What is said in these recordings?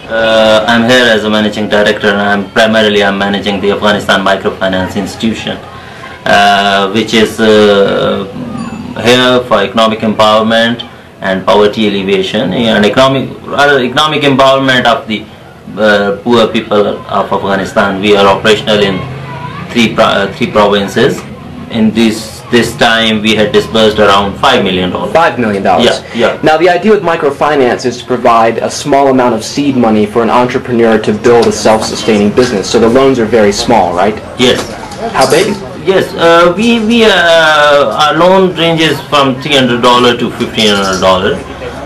I'm here as a managing director, and I'm managing the Afghanistan Microfinance Institution, which is here for economic empowerment and poverty alleviation and economic empowerment of the poor people of Afghanistan. We are operational in three provinces. In this time we had disbursed around $5 million. $5 million. Yeah. Now the idea with microfinance is to provide a small amount of seed money for an entrepreneur to build a self-sustaining business. So the loans are very small, right? Yes. How big? Yes, our loan ranges from $300 to $1,500.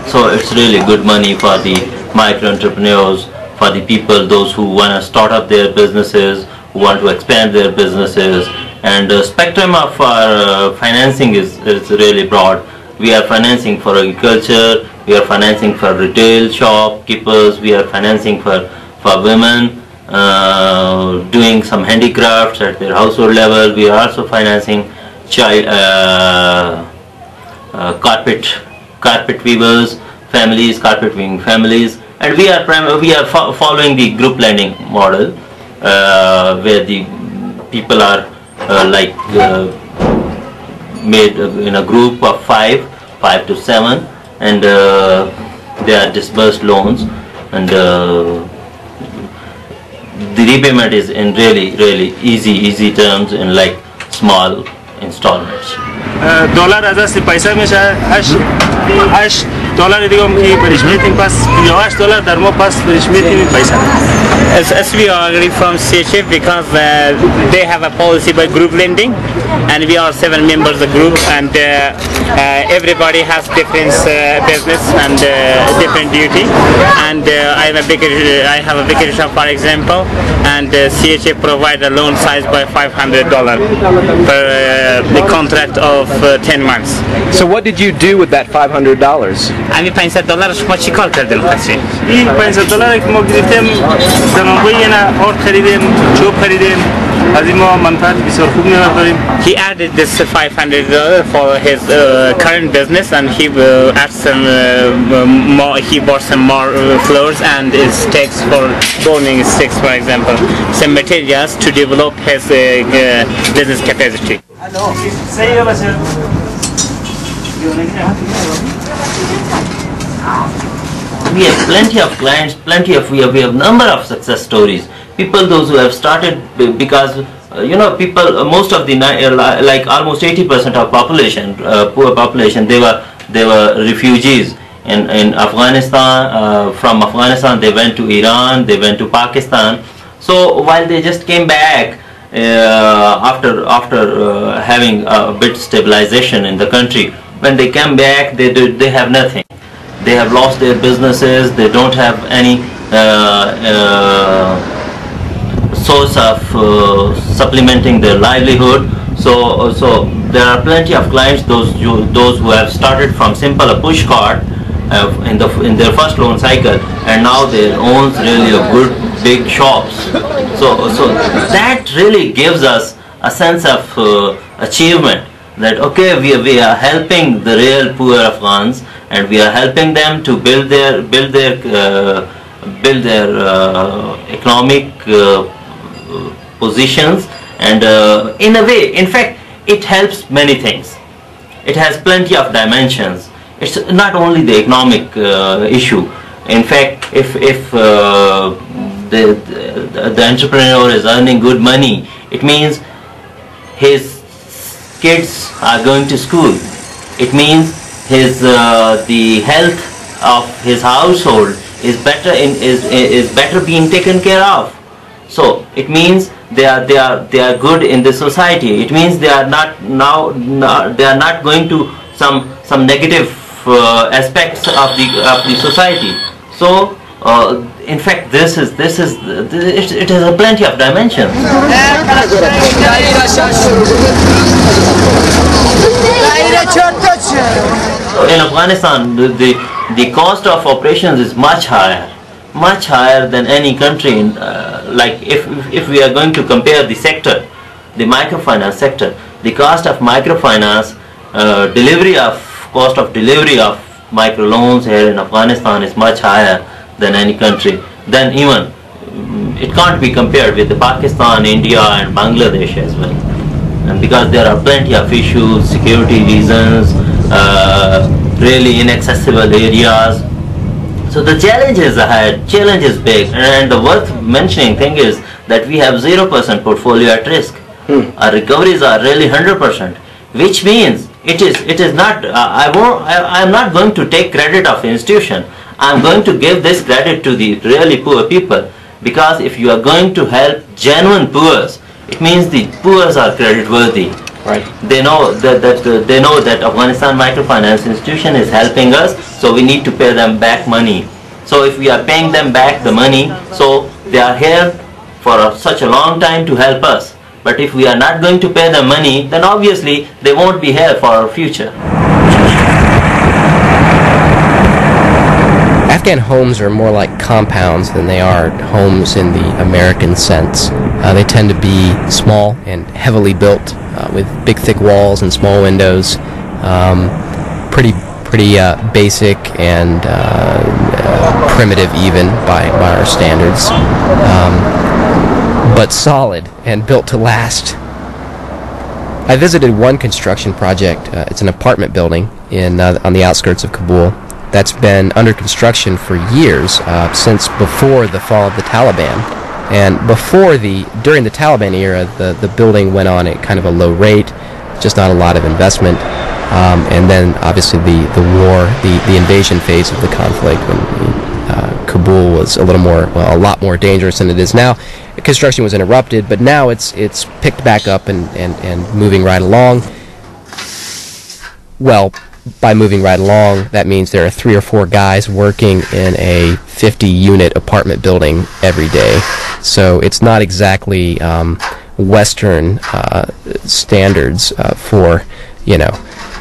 So it's really good money for the micro entrepreneurs, for the people, those who want to start up their businesses, who want to expand their businesses. And the spectrum of our financing is really broad. We are financing for agriculture, we are financing for retail shopkeepers, we are financing for women doing some handicrafts at their household level. We are also financing child carpet weavers, families, carpet weaving families, and we are following the group lending model, where the people are made in a group of 5 to 7, and they are disbursed loans, and the repayment is in really easy terms, in like small installments. $dollar از است پیسه میشه $8 دیگه می برش میتیم پس $8 در ما پس برش میتیم پیسه. As we are agreed from CHF because they have a policy by group lending, and we are 7 members of the group, and everybody has different business and different duty. And I have a bigger shop, for example, and CHF provide a loan size by $500 for the contract of 10 months. So what did you do with that $500? आम्ही $500 شما چیکار کردیم خاصی؟ این $500 که ما گرفتیم زمانگویی نه آرد خریدیم، چوب خریدیم، از این ما منفعت بسیار خوب می‌بریم. He added this $500 for his current business, and he add some more. He bought some more floors and sticks for burning sticks, for example, some materials to develop his business capacity. We have plenty of clients, we have number of success stories. People, those who have started because people, most of the like almost 80% of population, poor population, they were refugees in Afghanistan. From Afghanistan, they went to Iran, they went to Pakistan. So while they just came back after having a bit stabilization in the country, when they come back, they have nothing. They have lost their businesses. They don't have any source of supplementing their livelihood. So there are plenty of clients, those who have started from simple a push cart in their first loan cycle, and now they own really a good big shops. So that really gives us a sense of achievement, that okay, we are helping the real poor Afghans, and we are helping them to build their economic positions, and in a way, in fact, it helps many things. It has plenty of dimensions. It's not only the economic issue. In fact, if the entrepreneur is earning good money, it means his kids are going to school. It means the health of his household is better being taken care of. So it means they are good in the society. It means they are not going to some negative aspects of the society. So in fact, it has a plenty of dimensions. In Afghanistan, the cost of operations is much higher than any country. Like if we are going to compare the sector, the microfinance sector, the cost of microfinance, cost of delivery of microloans here in Afghanistan is much higher than any country. then even it can't be compared with the Pakistan, India and Bangladesh as well. And because there are plenty of issues, security reasons, really inaccessible areas. So the challenge is ahead, challenge is big, and the worth mentioning thing is that we have 0% portfolio at risk. Our recoveries are really 100%, which means it is not, I'm not going to take credit of institution. I'm going to give this credit to the really poor people, because if you are going to help genuine poor, it means the poor are credit worthy. Right. They know that Afghanistan Microfinance Institution is helping us, so we need to pay them back money. So if we are paying them back the money, so they are here for such a long time to help us. But if we are not going to pay them money, then obviously they won't be here for our future. Afghan homes are more like compounds than they are homes in the American sense. They tend to be small and heavily built with big thick walls and small windows. Pretty basic and primitive even by our standards. But solid and built to last. I visited one construction project. It's an apartment building on the outskirts of Kabul that's been under construction for years, since before the fall of the Taliban. And during the Taliban era, the building went on at kind of a low rate, just not a lot of investment. And then obviously the war, the invasion phase of the conflict, when Kabul was a lot more dangerous than it is now. Construction was interrupted, but now it's picked back up and moving right along. Well, by moving right along, that means there are 3 or 4 guys working in a 50-unit apartment building every day. So it's not exactly Western standards for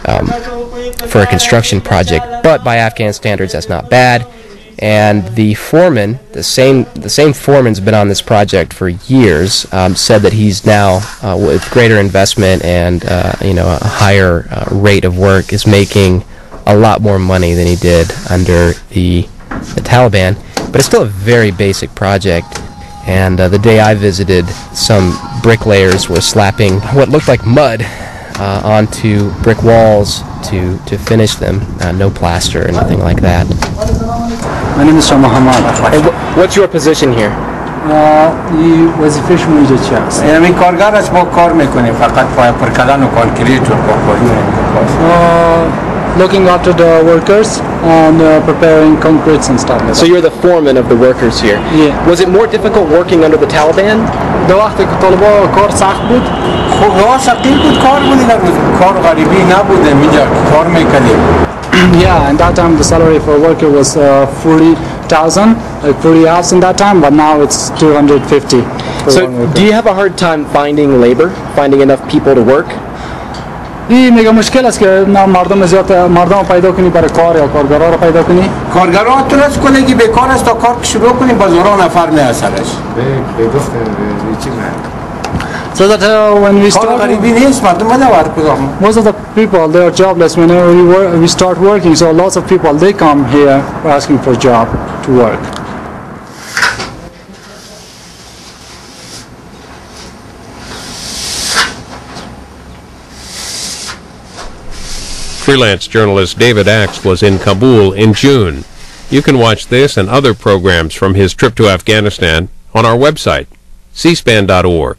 a construction project, but by Afghan standards, that's not bad. And the foreman, the same foreman's been on this project for years, said that he's now, with greater investment and a higher rate of work, is making a lot more money than he did under the Taliban. But it's still a very basic project. And the day I visited, some bricklayers were slapping what looked like mud onto brick walls to finish them. No plaster or nothing like that. My name is Shah Muhammad. What's your position here? وظیفه شما اینجا چی هست؟ یعنی کارگر است ما کار میکنیم فقط پای پر کردن و کانکریت و پاکاری looking after the workers and preparing concretes and stuff like that. So you're the foreman of the workers here. Yeah. Was it more difficult working under the Taliban? در وقتی که طالبا کار سخت بود. خب راه سختی بود کار بود این روز کار غریبی نبوده اینجا کار میکنیم. Yeah, and that time the salary for a worker was 40,000, like 40 hours in that time, but now it's 250. So do you have a hard time finding labor, finding enough people to work? این میگه مشکل است که مردم پیدا کنی برای کار یا کارگرها رو پیدا کنی. کارگرها تو از کلگی بیکار است تا کار شروع کنیم با زورا نفر میاسرش. So that when we start, most of the people they are jobless. Whenever we start working, so lots of people they come here asking for a job to work. Freelance journalist David Axe was in Kabul in June. You can watch this and other programs from his trip to Afghanistan on our website, cspan.org.